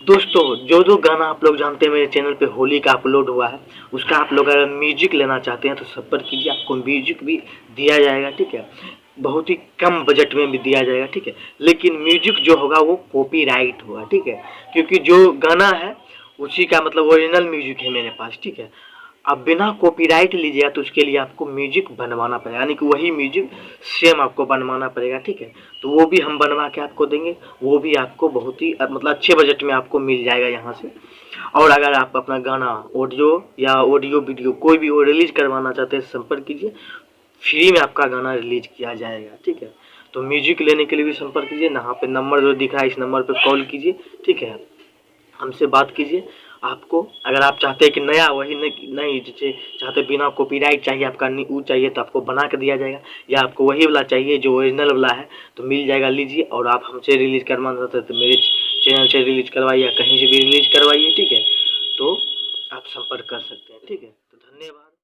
दोस्तों जो जो गाना आप लोग जानते हैं मेरे चैनल पे होली का अपलोड हुआ है, उसका आप लोग अगर म्यूजिक लेना चाहते हैं तो संपर्क कीजिए, आपको म्यूजिक भी दिया जाएगा। ठीक है, बहुत ही कम बजट में भी दिया जाएगा। ठीक है, लेकिन म्यूजिक जो होगा वो कॉपीराइट होगा। ठीक है, क्योंकि जो गाना है उसी का मतलब ओरिजिनल म्यूजिक है मेरे पास। ठीक है, आप बिना कॉपीराइट लीजिएगा तो उसके लिए आपको म्यूजिक बनवाना पड़ेगा, यानी कि वही म्यूजिक सेम आपको बनवाना पड़ेगा। ठीक है, तो वो भी हम बनवा के आपको देंगे, वो भी आपको बहुत ही मतलब अच्छे बजट में आपको मिल जाएगा यहाँ से। और अगर आप अपना गाना ऑडियो या ऑडियो वीडियो कोई भी रिलीज करवाना चाहते हैं, संपर्क कीजिए, फ्री में आपका गाना रिलीज किया जाएगा। ठीक है, तो म्यूजिक लेने के लिए भी संपर्क कीजिए, यहाँ पे नंबर जो दिख रहा है इस नंबर पे कॉल कीजिए। ठीक है, हमसे बात कीजिए। आपको अगर आप चाहते हैं कि नया वही नहीं जैसे चाहते बिना कॉपीराइट चाहिए, आपका वो चाहिए तो आपको बना के दिया जाएगा, या आपको वही वाला चाहिए जो ओरिजिनल वाला है तो मिल जाएगा, लीजिए। और आप हमसे रिलीज करवाना चाहते हैं तो मेरे चैनल से रिलीज करवाइए या कहीं से भी रिलीज करवाइए। ठीक है, तो आप संपर्क कर सकते हैं। ठीक है, तो धन्यवाद।